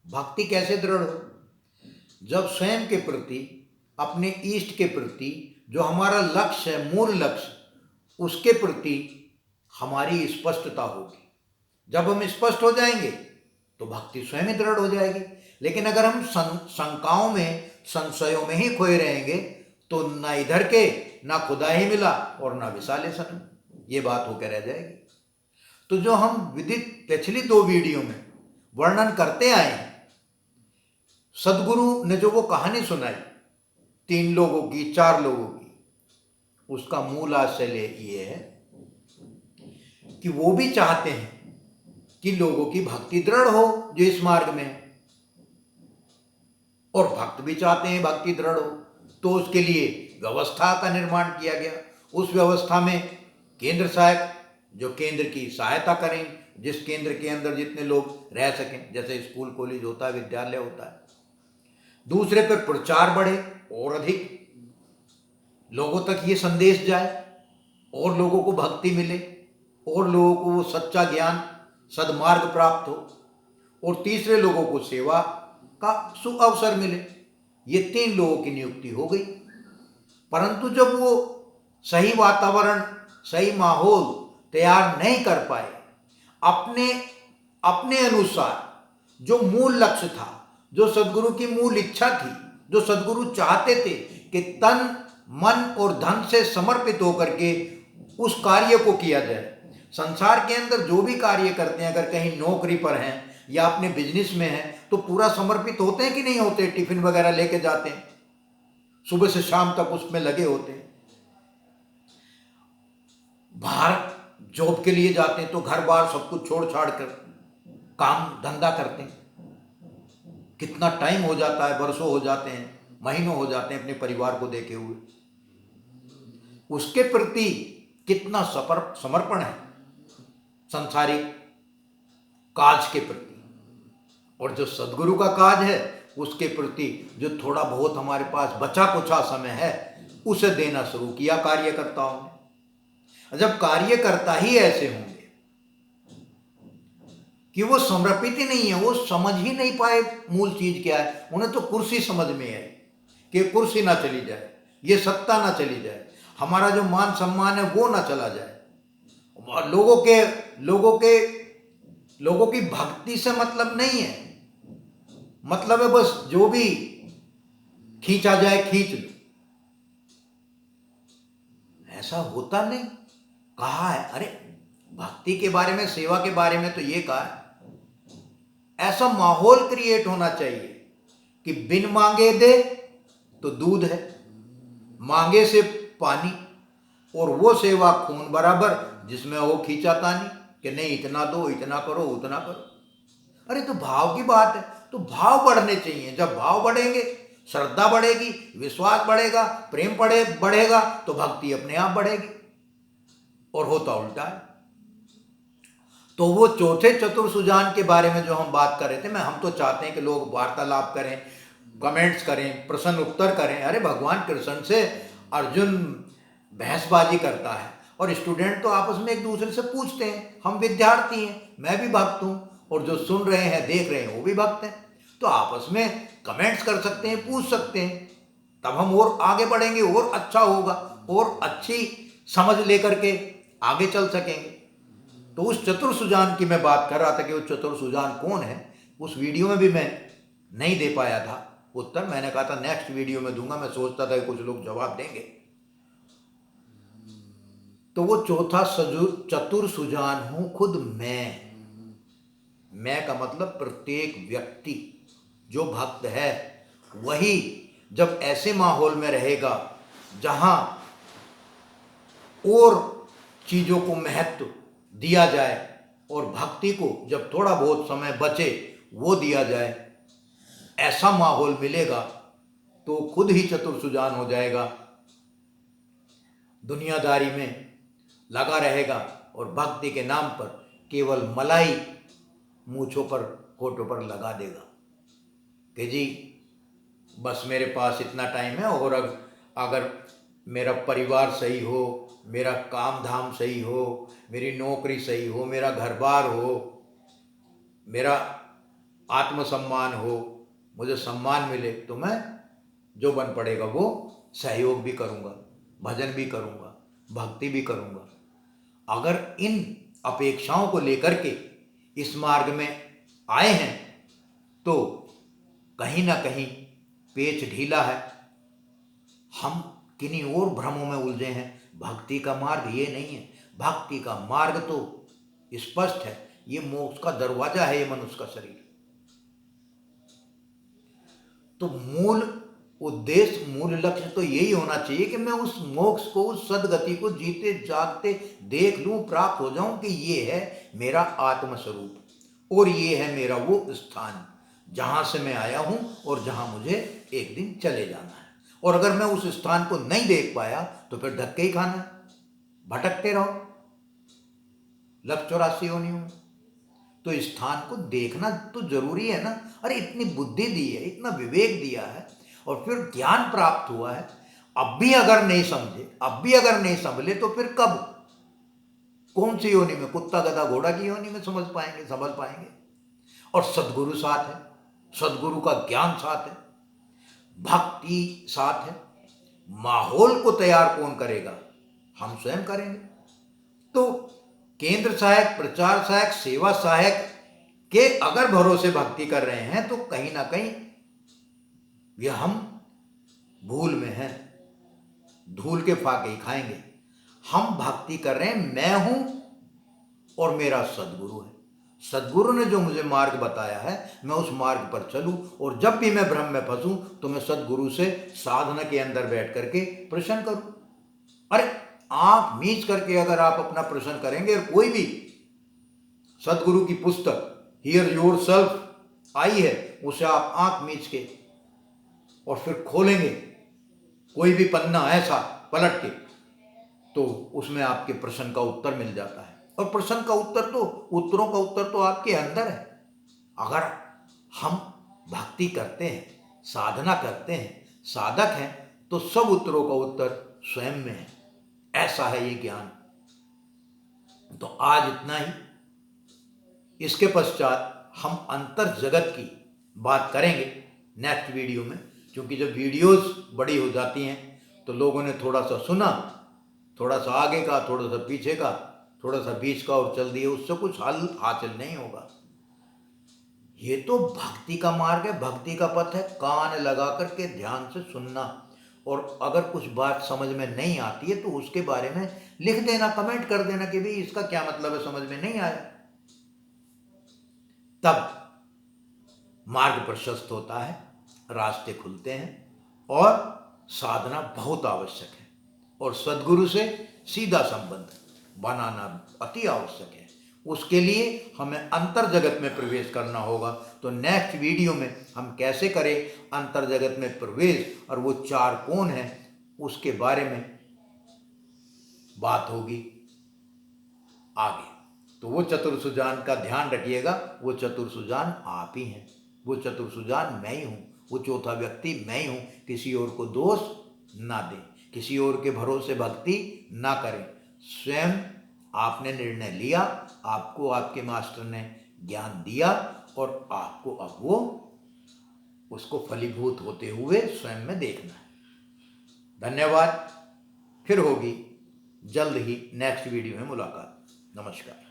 भक्ति कैसे दृढ़ हो? जब स्वयं के प्रति, अपने इष्ट के प्रति, जो हमारा लक्ष्य है, मूल लक्ष्य, उसके प्रति हमारी स्पष्टता होगी। जब हम स्पष्ट हो जाएंगे तो भक्ति स्वयं ही दृढ़ हो जाएगी। लेकिन अगर हम शंकाओं में, संशयों में ही खोए रहेंगे तो ना इधर के ना खुदा ही मिला और ना विशाले सनम, ये बात होकर रह जाएगी। तो जो हम विदित पिछली 2 वीडियो में वर्णन करते आए हैं, सदगुरु ने जो वो कहानी सुनाई 3 लोगों की, 4 लोगों की, उसका मूल आशय ये है कि वो भी चाहते हैं कि लोगों की भक्ति दृढ़ हो जो इस मार्ग में है, और भक्त भी चाहते हैं भक्ति दृढ़ हो। तो उसके लिए व्यवस्था का निर्माण किया गया। उस व्यवस्था में केंद्र सहायक, जो केंद्र की सहायता करें, जिस केंद्र के अंदर जितने लोग रह सकें, जैसे स्कूल कॉलेज होता है, विद्यालय होता है। दूसरे पर प्रचार बढ़े और अधिक लोगों तक ये संदेश जाए और लोगों को भक्ति मिले और लोगों को वो सच्चा ज्ञान, सदमार्ग प्राप्त हो, और तीसरे लोगों को सेवा का सुअवसर मिले। ये 3 लोगों की नियुक्ति हो गई। परंतु जब वो सही वातावरण, सही माहौल तैयार नहीं कर पाए, अपने अपने अनुसार जो मूल लक्ष्य था, जो सदगुरु की मूल इच्छा थी, जो सदगुरु चाहते थे कि तन मन और धन से समर्पित होकर के उस कार्य को किया जाए। संसार के अंदर जो भी कार्य करते हैं, अगर कहीं नौकरी पर हैं या अपने बिजनेस में हैं, तो पूरा समर्पित होते हैं कि नहीं होते? टिफिन वगैरह लेके जाते हैं, सुबह से शाम तक उसमें लगे होते हैं। बाहर जॉब के लिए जाते हैं तो घर बार सब कुछ छोड़ छाड़ कर काम धंधा करते हैं। कितना टाइम हो जाता है, वर्षों हो जाते हैं, महीनों हो जाते हैं अपने परिवार को देखे हुए। उसके प्रति कितना समर्पण है संसारिक काज के प्रति, और जो सदगुरु का काज है उसके प्रति जो थोड़ा बहुत हमारे पास बचा कुचा समय है, उसे देना शुरू किया कार्यकर्ताओं ने। जब कार्यकर्ता ही ऐसे होंगे कि वो समर्पित ही नहीं है, वो समझ ही नहीं पाए मूल चीज क्या है, उन्हें तो कुर्सी समझ में आई कि कुर्सी ना चली जाए, ये सत्ता ना चली जाए, हमारा जो मान सम्मान है वो ना चला जाए, लोगों की भक्ति से मतलब नहीं है। मतलब है बस जो भी खींचा जाए खींच लो। ऐसा होता नहीं। कहा है, अरे भक्ति के बारे में, सेवा के बारे में तो ये कहा है, ऐसा माहौल क्रिएट होना चाहिए कि बिन मांगे दे तो दूध है, मांगे से पानी, और वो सेवा खून बराबर जिसमें हो खींचातानी कि नहीं इतना दो, इतना करो, उतना करो। अरे तो भाव की बात है, तो भाव बढ़ने चाहिए। जब भाव बढ़ेंगे, श्रद्धा बढ़ेगी, विश्वास बढ़ेगा, प्रेम बढ़ेगा, तो भक्ति अपने आप बढ़ेगी। और होता उल्टा है। तो वो चौथे चतुर सुजान के बारे में जो हम बात कर रहे थे, हम तो चाहते हैं कि लोग वार्तालाप करें, कमेंट्स करें, प्रश्न उत्तर करें। अरे भगवान कृष्ण से अर्जुन बहसबाजी करता है और स्टूडेंट तो आपस में एक दूसरे से पूछते हैं। हम विद्यार्थी हैं, मैं भी भक्त हूँ, और जो सुन रहे हैं, देख रहे हैं, वो भी भक्त हैं। तो आपस में कमेंट्स कर सकते हैं, पूछ सकते हैं, तब हम और आगे बढ़ेंगे, और अच्छा होगा, और अच्छी समझ लेकर के आगे चल सकेंगे। तो उस चतुर सुजान की मैं बात कर रहा था कि वो चतुर सुजान कौन है। उस वीडियो में भी मैं नहीं दे पाया था उत्तर, मैंने कहा था नेक्स्ट वीडियो में दूंगा। मैं सोचता था कि कुछ लोग जवाब देंगे। तो वो चौथा चतुर सुजान हूं खुद मैं का मतलब प्रत्येक व्यक्ति जो भक्त है, वही जब ऐसे माहौल में रहेगा जहां और चीजों को महत्व दिया जाए, और भक्ति को जब थोड़ा बहुत समय बचे वो दिया जाए, ऐसा माहौल मिलेगा तो खुद ही चतुर सुजान हो जाएगा। दुनियादारी में लगा रहेगा और भक्ति के नाम पर केवल मलाई मूछों पर, होठों पर लगा देगा कि जी बस मेरे पास इतना टाइम है, और अगर मेरा परिवार सही हो, मेरा काम धाम सही हो, मेरी नौकरी सही हो, मेरा घर बार हो, मेरा आत्मसम्मान हो, मुझे सम्मान मिले, तो मैं जो बन पड़ेगा वो सहयोग भी करूँगा, भजन भी करूँगा, भक्ति भी करूँगा। अगर इन अपेक्षाओं को लेकर के इस मार्ग में आए हैं तो कहीं ना कहीं पेच ढीला है, हम किन्हीं और भ्रमों में उलझे हैं। भक्ति का मार्ग ये नहीं है। भक्ति का मार्ग तो स्पष्ट है, ये मोक्ष का दरवाजा है, ये मनुष्य का शरीर। तो मूल उद्देश्य, मूल लक्ष्य तो यही होना चाहिए कि मैं उस मोक्ष को, उस सदगति को जीते जागते देख लूं, प्राप्त हो जाऊं कि ये है मेरा आत्मस्वरूप और ये है मेरा वो स्थान जहां से मैं आया हूं और जहां मुझे एक दिन चले जाना है। और अगर मैं उस स्थान को नहीं देख पाया तो फिर धक्के ही खाना, भटकते रहो लक्ष्य 84 योनियों में। तो स्थान को देखना तो जरूरी है ना। अरे इतनी बुद्धि दी है, इतना विवेक दिया है और फिर ज्ञान प्राप्त हुआ है, अब भी अगर नहीं समझे, अब भी अगर नहीं संभले तो फिर कब, कौन सी योनि में, कुत्ता गधा घोड़ा की योनि में समझ पाएंगे, संभल पाएंगे। और सदगुरु साथ है, सदगुरु का ज्ञान साथ है, भक्ति साथ है। माहौल को तैयार कौन करेगा? हम स्वयं करेंगे। तो केंद्र सहायक, प्रचार सहायक, सेवा सहायक के अगर भरोसे भक्ति कर रहे हैं तो कहीं ना कहीं यह हम भूल में हैं, धूल के फाके ही खाएंगे। हम भक्ति कर रहे हैं, मैं हूं और मेरा सदगुरु है। सदगुरु ने जो मुझे मार्ग बताया है मैं उस मार्ग पर चलूं, और जब भी मैं भ्रम में फंसूं तो मैं सदगुरु से साधना के अंदर बैठ करके प्रश्न करूं। अरे आंख मीच करके अगर आप अपना प्रश्न करेंगे, और कोई भी सदगुरु की पुस्तक हियर योर सेल्फ आई है, उसे आप आंख मीच के और फिर खोलेंगे कोई भी पन्ना ऐसा पलट के, तो उसमें आपके प्रश्न का उत्तर मिल जाता है। और प्रश्न का उत्तर तो, उत्तरों का उत्तर तो आपके अंदर है। अगर हम भक्ति करते हैं, साधना करते हैं, साधक हैं, तो सब उत्तरों का उत्तर स्वयं में है। ऐसा है ये ज्ञान। तो आज इतना ही। इसके पश्चात हम अंतर जगत की बात करेंगे नेक्स्ट वीडियो में, क्योंकि जब वीडियोस बड़ी हो जाती हैं तो लोगों ने थोड़ा सा सुना, थोड़ा सा आगे का, थोड़ा सा पीछे का, थोड़ा सा बीच का और चल दिए, उससे कुछ हल हासिल नहीं होगा। ये तो भक्ति का मार्ग है, भक्ति का पथ है। कान लगा करके ध्यान से सुनना, और अगर कुछ बात समझ में नहीं आती है तो उसके बारे में लिख देना, कमेंट कर देना कि भाई इसका क्या मतलब है, समझ में नहीं आया। तब मार्ग प्रशस्त होता है, रास्ते खुलते हैं और साधना बहुत आवश्यक है, और सद्गुरु से सीधा संबंध बनाना अति आवश्यक है। उसके लिए हमें अंतर जगत में प्रवेश करना होगा। तो नेक्स्ट वीडियो में हम कैसे करें अंतर जगत में प्रवेश और वो चार कौन है, उसके बारे में बात होगी आगे। तो वो चतुर सुजान का ध्यान रखिएगा, वो चतुर सुजान आप ही हैं, वो चतुर सुजान मैं ही हूँ, वो चौथा व्यक्ति मैं ही हूँ। किसी और को दोष ना दें, किसी और के भरोसे भक्ति ना करें। स्वयं आपने निर्णय लिया, आपको आपके मास्टर ने ज्ञान दिया, और आपको अब वो उसको फलीभूत होते हुए स्वयं में देखना है। धन्यवाद। फिर होगी जल्द ही नेक्स्ट वीडियो में मुलाकात। नमस्कार।